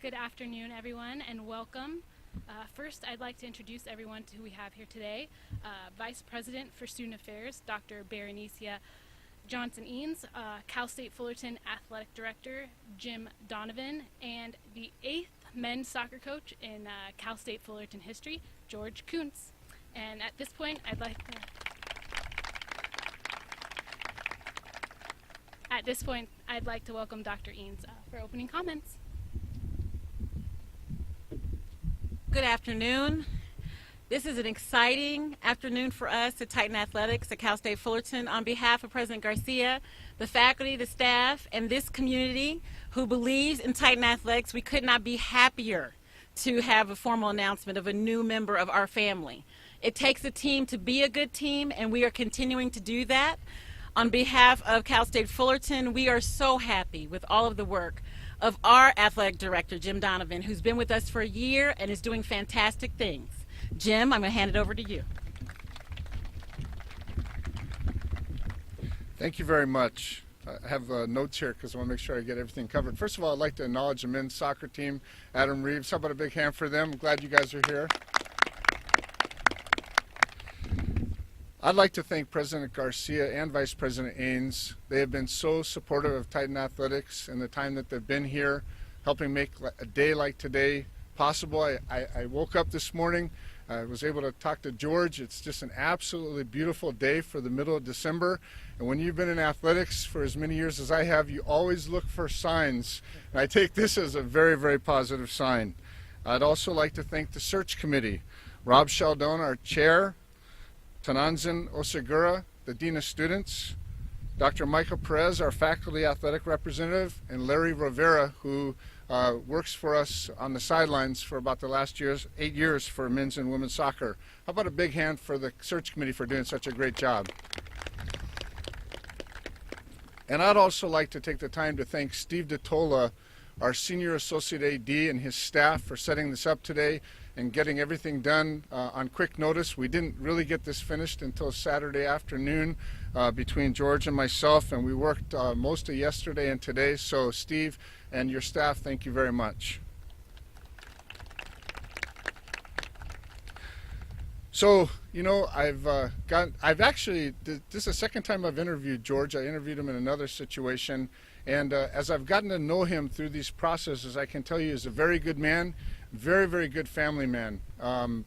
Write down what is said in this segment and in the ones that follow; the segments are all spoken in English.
Good afternoon, everyone, and welcome. First, I'd like to introduce everyone to who we have here today. Vice President for Student Affairs, Dr. Berenicia Johnson-Eanes, Cal State Fullerton Athletic Director, Jim Donovan, and the 8th men's soccer coach in Cal State Fullerton history, George Kuntz. And at this point, I'd like to welcome Dr. Eanes for opening comments. Good afternoon. This is an exciting afternoon for us at Titan Athletics at Cal State Fullerton. On behalf of President Garcia, the faculty, the staff, and this community who believes in Titan Athletics, we could not be happier to have a formal announcement of a new member of our family. It takes a team to be a good team, and we are continuing to do that. On behalf of Cal State Fullerton, we are so happy with all of the work of our athletic director, Jim Donovan, who's been with us for a year and is doing fantastic things. Jim, I'm going to hand it over to you. Thank you very much. I have notes here because I want to make sure I get everything covered. First of all, I'd like to acknowledge the men's soccer team, Adam Reeves. How about a big hand for them? I'm glad you guys are here. I'd like to thank President Garcia and Vice President Eanes. They have been so supportive of Titan Athletics in the time that they've been here, helping make a day like today possible. I woke up this morning, I was able to talk to George. It's just an absolutely beautiful day for the middle of December. And when you've been in athletics for as many years as I have, you always look for signs. And I take this as a very, very positive sign. I'd also like to thank the search committee. Rob Sheldon, our chair, Tananzin Osagura, the Dean of Students, Dr. Michael Perez, our faculty athletic representative, and Larry Rivera, who works for us on the sidelines for about the last 8 years for men's and women's soccer. How about a big hand for the search committee for doing such a great job? And I'd also like to take the time to thank Steve DeTola, our Senior Associate AD, and his staff for setting this up today and getting everything done on quick notice. We didn't really get this finished until Saturday afternoon between George and myself, and we worked most of yesterday and today. So Steve and your staff, thank you very much. So, you know, I've actually, this is the second time I've interviewed George. I interviewed him in another situation, and as I've gotten to know him through these processes, I can tell you he's a very good man. Very, very good family man.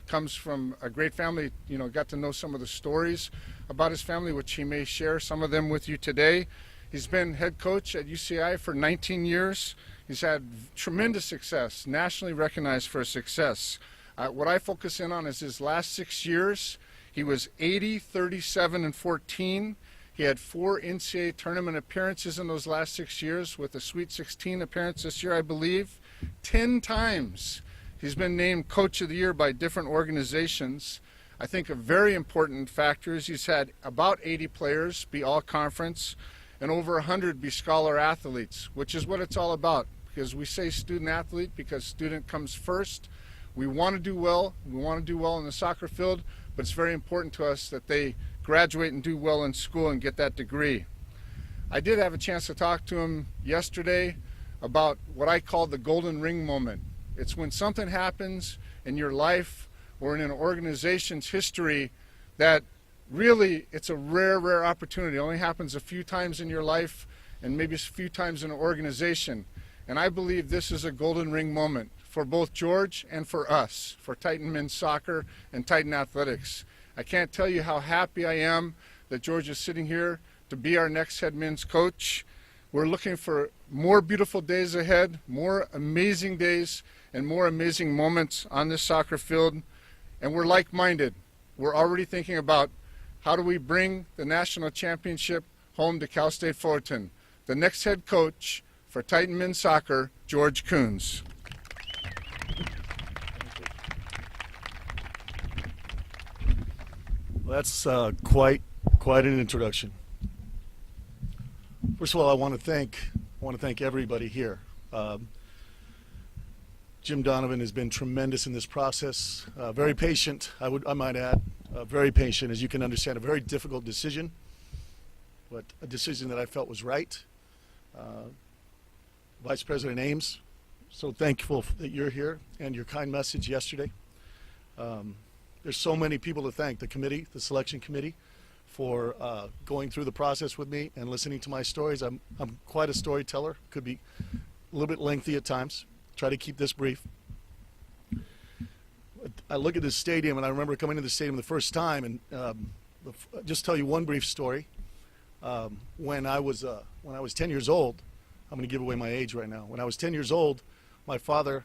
Comes from a great family. You know, got to know some of the stories about his family, which he may share some of them with you today. He's been head coach at UCI for 19 years. He's had tremendous success, nationally recognized for his success. What I focus in on is his last 6 years. He was 80, 37, and 14. He had 4 NCAA tournament appearances in those last 6 years, with a Sweet 16 appearance this year, I believe. 10 times. He's been named Coach of the Year by different organizations. I think a very important factor is he's had about 80 players be all-conference and over 100 be scholar athletes, which is what it's all about, because we say student athlete because student comes first. We want to do well. We want to do well in the soccer field, but it's very important to us that they graduate and do well in school and get that degree. I did have a chance to talk to him yesterday about what I call the golden ring moment. It's when something happens in your life or in an organization's history that really it's a rare, rare opportunity. It only happens a few times in your life and maybe a few times in an organization. And I believe this is a golden ring moment for both George and for us, for Titan Men's Soccer and Titan Athletics. I can't tell you how happy I am that George is sitting here to be our next head men's coach. We're looking for more beautiful days ahead, more amazing days, and more amazing moments on this soccer field. And we're like-minded. We're already thinking about how do we bring the national championship home to Cal State Fullerton. The next head coach for Titan Men's Soccer, George Kuntz. Well, that's quite an introduction. First of all, I want to thank everybody here. Jim Donovan has been tremendous in this process. Very patient, I might add. Very patient, as you can understand. A very difficult decision, but a decision that I felt was right. Vice President Ames, so thankful that you're here and your kind message yesterday. There's so many people to thank: the committee, the selection committee, for going through the process with me and listening to my stories. I'm quite a storyteller. Could be a little bit lengthy at times. Try to keep this brief. I look at this stadium, and I remember coming to the stadium the first time, and just tell you one brief story. When I was 10 years old, I'm going to give away my age right now. When I was 10 years old, my father's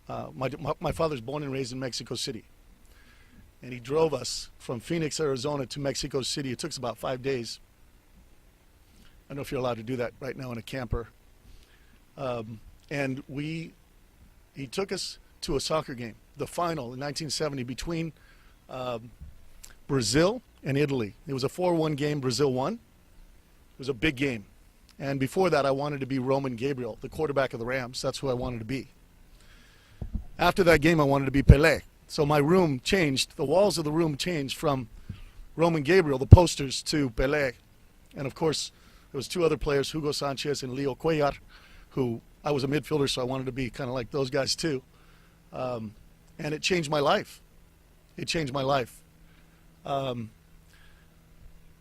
born and raised in Mexico City, and he drove us from Phoenix, Arizona to Mexico City. It took us about 5 days. I don't know if you're allowed to do that right now in a camper. And he took us to a soccer game, the final in 1970 between Brazil and Italy. It was a 4-1 game. Brazil won. It was a big game. And before that, I wanted to be Roman Gabriel, the quarterback of the Rams. That's who I wanted to be. After that game, I wanted to be Pelé. So my room changed. The walls of the room changed from Roman Gabriel, the posters, to Pelé. And, of course, there was two other players, Hugo Sanchez and Leo Cuellar, who I was a midfielder, so I wanted to be kind of like those guys too. And it changed my life. It changed my life.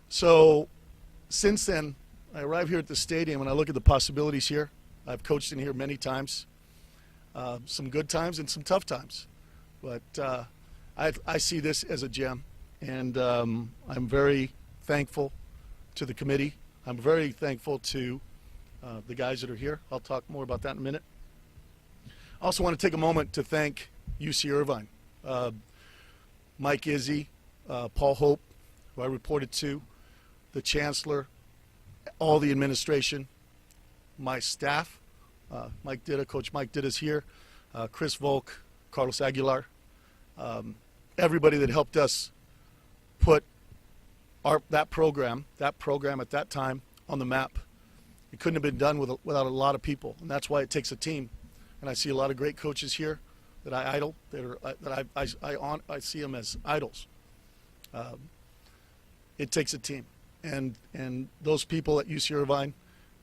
So since then, I arrive here at the stadium and I look at the possibilities here. I've coached in here many times, some good times and some tough times. But I see this as a gem, and I'm very thankful to the committee. I'm very thankful to the guys that are here. I'll talk more about that in a minute. I also want to take a moment to thank UC Irvine, Mike Izzy, Paul Hope, who I reported to, the chancellor, all the administration, my staff, Coach Mike Ditta's here, Chris Volk, Carlos Aguilar, everybody that helped us put that program at that time on the map. It couldn't have been done without a lot of people, and that's why it takes a team. And I see a lot of great coaches here that I idol, I see them as idols. It takes a team, and those people at UC Irvine,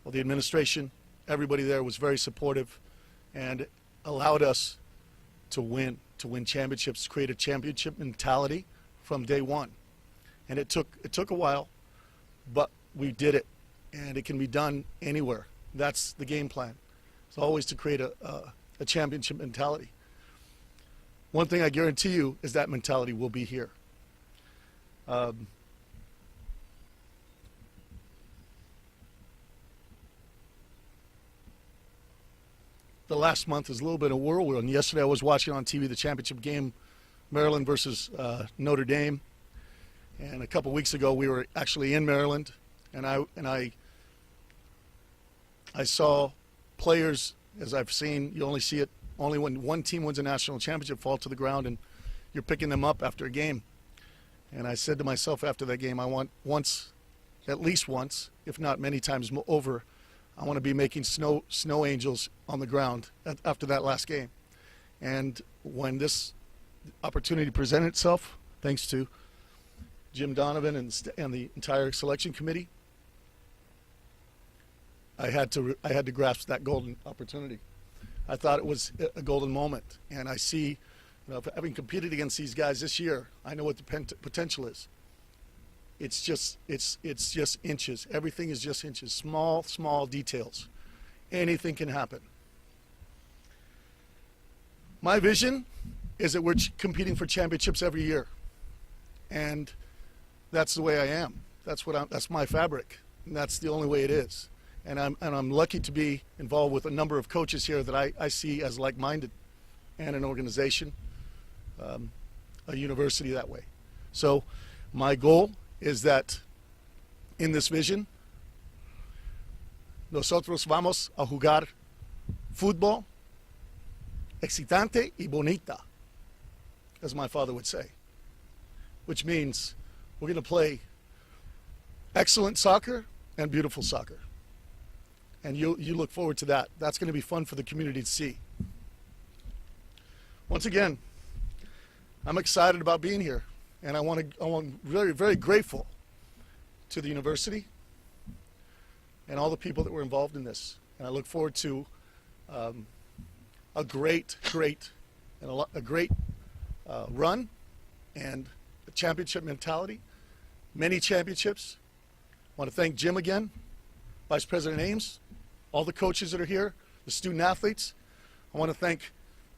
well, the administration, everybody there was very supportive, and allowed us to win championships, create a championship mentality from day one. And it took a while, but we did it, and it can be done anywhere. That's the game plan. It's always to create a championship mentality. One thing I guarantee you is that mentality will be here. The last month is a little bit of a whirlwind. Yesterday I was watching on TV the championship game, Maryland versus Notre Dame. And a couple weeks ago we were actually in Maryland, and I saw players, as I've seen, you only see it only when one team wins a national championship, fall to the ground and you're picking them up after a game. And I said to myself after that game, I want at least once, if not many times over, I want to be making snow angels on the ground after that last game. And when this opportunity presented itself, thanks to Jim Donovan and the entire selection committee, I had to grasp that golden opportunity. I thought it was a golden moment, and I see, having competed against these guys this year, I know what the potential is. It's just inches. Everything is just inches. Small details. Anything can happen. My vision is that we're competing for championships every year, and that's the way I am. That's my fabric, and that's the only way it is. And I'm lucky to be involved with a number of coaches here that I see as like-minded, and an organization, a university that way. So my goal is that in this vision, nosotros vamos a jugar fútbol excitante y bonita, as my father would say, which means we're going to play excellent soccer and beautiful soccer. And you look forward to that. That's going to be fun for the community to see. Once again, I'm excited about being here, and I'm very, very grateful to the university and all the people that were involved in this. And I look forward to a great run and a championship mentality, many championships. I want to thank Jim again, Vice President Ames, all the coaches that are here, the student athletes. I want to thank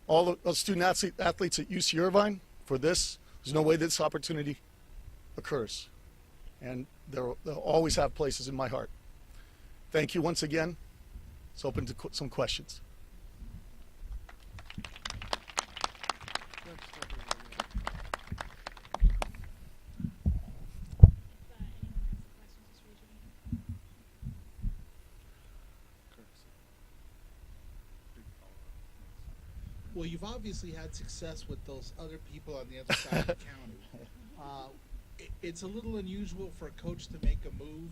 all the student athletes at UC Irvine for this. There's no way this opportunity occurs. And they'll always have places in my heart. Thank you once again. It's open to some questions. Well, you've obviously had success with those other people on the other side of the county. It's a little unusual for a coach to make a move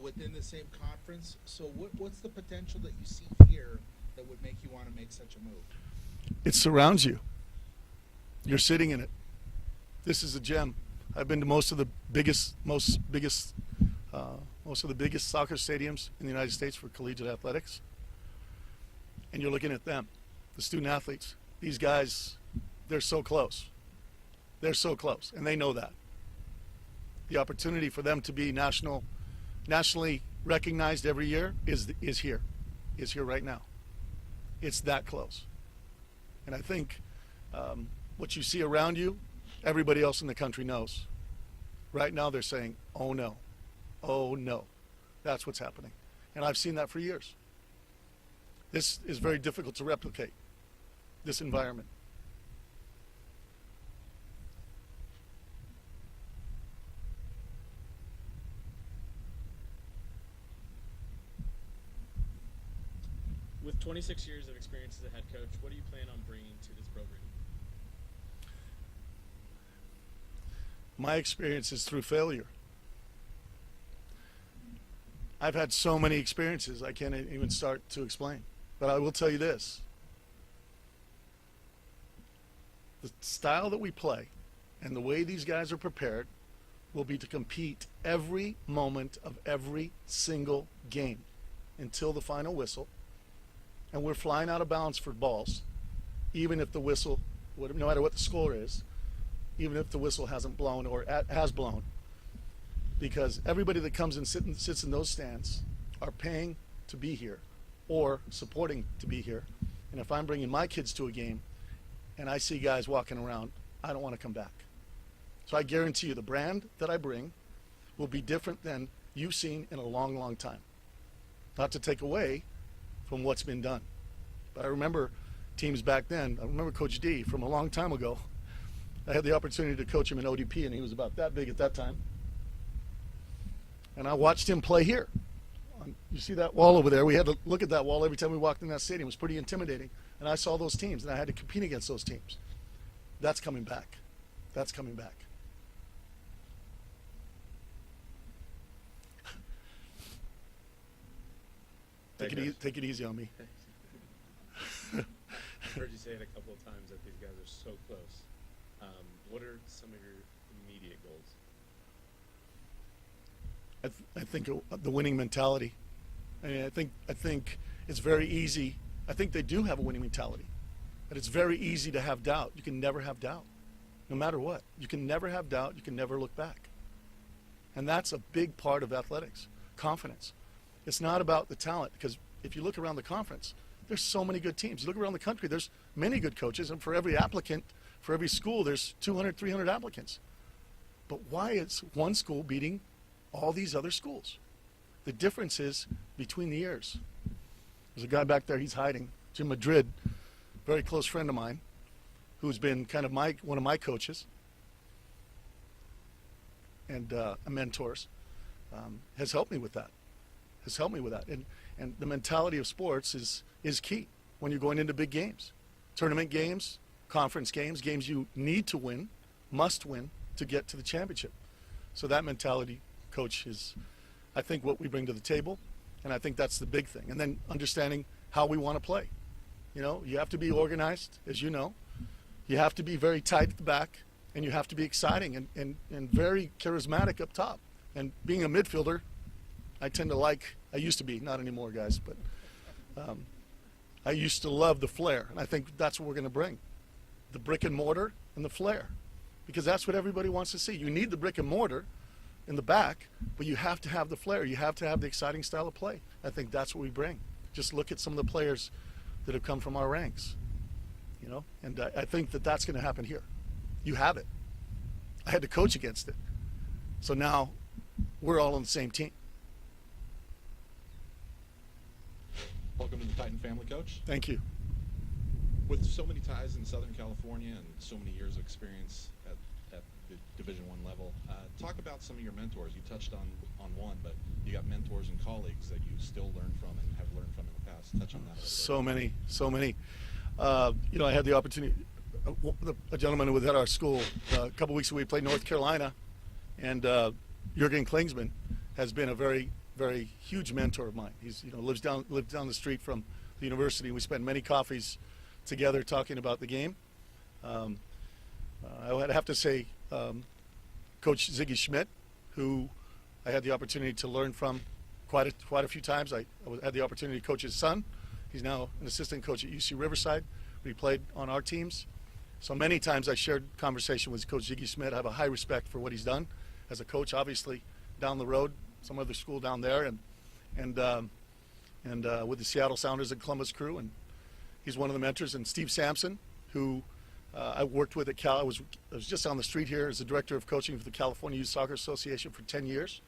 within the same conference. So what's the potential that you see here that would make you want to make such a move? It surrounds you. You're sitting in it. This is a gem. I've been to most of the biggest soccer stadiums in the United States for collegiate athletics. And you're looking at them, the student athletes. These guys, they're so close. They're so close, and they know that. The opportunity for them to be nationally recognized every year is here right now. It's that close. And I think what you see around you, everybody else in the country knows. Right now they're saying, oh no, oh no. That's what's happening. And I've seen that for years. This is very difficult to replicate, this environment. With 26 years of experience as a head coach, what do you plan on bringing to this program? My experience is through failure. I've had so many experiences I can't even start to explain. But I will tell you this. The style that we play and the way these guys are prepared will be to compete every moment of every single game until the final whistle. And we're flying out of bounds for balls, even if the whistle, no matter what the score is, even if the whistle hasn't blown or has blown. Because everybody that comes and sits in those stands are paying to be here or supporting to be here. And if I'm bringing my kids to a game and I see guys walking around, I don't want to come back. So I guarantee you the brand that I bring will be different than you've seen in a long, long time. Not to take away from what's been done. But I remember teams back then. I remember Coach D from a long time ago. I had the opportunity to coach him in ODP, and he was about that big at that time. And I watched him play here. You see that wall over there? We had to look at that wall every time we walked in that stadium. It was pretty intimidating. And I saw those teams, and I had to compete against those teams. That's coming back. That's coming back. Take it easy on me. I've heard you say it a couple of times that these guys are so close. What are some of your immediate goals? I think the winning mentality. I mean, I think it's very easy. I think they do have a winning mentality, but it's very easy to have doubt. You can never have doubt, no matter what. You can never have doubt. You can never look back, and that's a big part of athletics. Confidence. It's not about the talent, because if you look around the conference, there's so many good teams. You look around the country, there's many good coaches, and for every applicant, for every school, there's 200, 300 applicants. But why is one school beating all these other schools? The difference is between the years. There's a guy back there, he's hiding, Jim Madrid, very close friend of mine, who's been kind of one of my coaches and mentors, has helped me with that. And the mentality of sports is key when you're going into big games. Tournament games, conference games, games you need to win, must win to get to the championship. So that mentality, Coach, is, I think, what we bring to the table, and I think that's the big thing. And then understanding how we want to play. You know, you have to be organized, as you know. You have to be very tight at the back, and you have to be exciting and very charismatic up top. And being a midfielder, I used to be, not anymore, guys, but I used to love the flair, and I think that's what we're going to bring. The brick and mortar and the flair, because that's what everybody wants to see. You need the brick and mortar in the back, but you have to have the flair. You have to have the exciting style of play. I think that's what we bring. Just look at some of the players that have come from our ranks, you know, and I think that that's going to happen here. You have it. I had to coach against it. So now we're all on the same team. Welcome to the Titan family, Coach. Thank you. With so many ties in Southern California and so many years of experience at the Division I level, talk about some of your mentors. You touched on one, but you got mentors and colleagues that you still learn from and have learned from in the past. Touch on that. So many. You know, I had the opportunity. A gentleman who was at our school a couple weeks ago, we played North Carolina, and Jurgen Klingsman has been a very, very huge mentor of mine. He's, you know, lived down the street from the university. We spent many coffees together talking about the game. I would have to say Coach Ziggy Schmidt, who I had the opportunity to learn from quite a few times. I had the opportunity to coach his son. He's now an assistant coach at UC Riverside, but he played on our teams. So many times I shared conversation with Coach Ziggy Schmidt. I have a high respect for what he's done as a coach, obviously down the road, some other school down there, and with the Seattle Sounders and Columbus Crew, and he's one of the mentors. And Steve Sampson, who I worked with at Cal. I was just on the street here as the director of coaching for the California Youth Soccer Association for 10 years,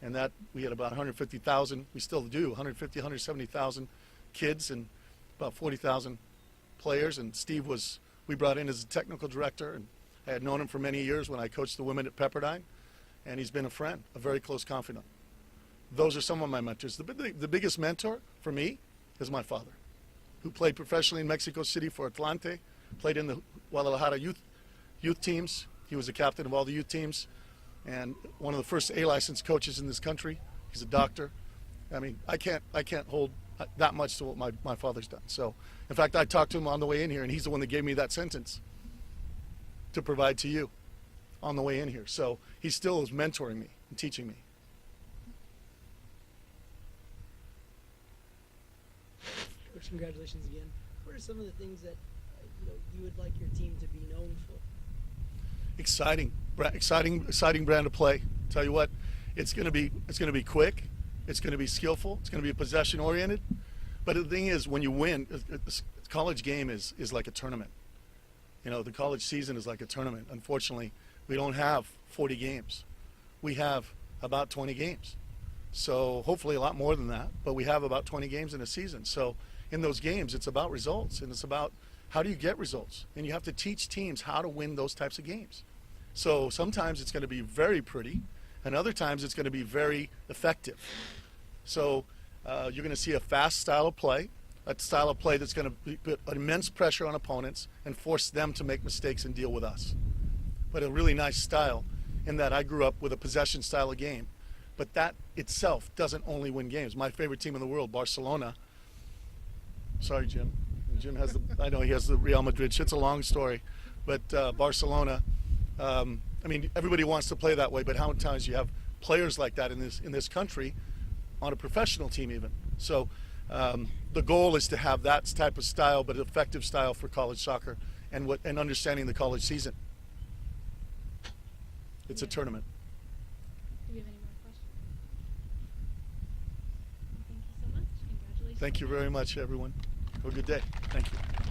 and that we had about 150,000. We still do 150, 170,000 kids and about 40,000 players. And Steve we brought in as a technical director, and I had known him for many years when I coached the women at Pepperdine, and he's been a friend, a very close confidant. Those are some of my mentors. The biggest mentor for me is my father, who played professionally in Mexico City for Atlante, played in the Guadalajara youth teams. He was the captain of all the youth teams, and one of the first A-licensed coaches in this country. He's a doctor. I mean, I can't hold that much to what my father's done. So, in fact, I talked to him on the way in here, and he's the one that gave me that sentence to provide to you on the way in here. So he still is mentoring me and teaching me. Coach, congratulations again. What are some of the things that you would like your team to be known for? Exciting Brand of play. Tell you what, it's going to be quick. It's going to be skillful. It's going to be possession oriented. But the thing is, when you win, the college game is like a tournament. You know, the college season is like a tournament. Unfortunately, we don't have 40 games. We have about 20 games. So hopefully a lot more than that, but we have about 20 games in a season. So in those games, it's about results, and it's about how do you get results. And you have to teach teams how to win those types of games. So sometimes it's going to be very pretty, and other times it's going to be very effective. So you're going to see a fast style of play, a style of play that's going to put immense pressure on opponents and force them to make mistakes and deal with us. But a really nice style in that I grew up with a possession style of game. But that itself doesn't only win games. My favorite team in the world, Barcelona. Sorry, Jim. Jim has I know he has the Real Madrid. It's a long story. But Barcelona, I mean, everybody wants to play that way, but how many times you have players like that in this country on a professional team even? So the goal is to have that type of style, but effective style for college soccer and understanding the college season. It's a tournament. Do we have any more questions? Thank you so much. Congratulations. Thank you very much, everyone. Have a good day. Thank you.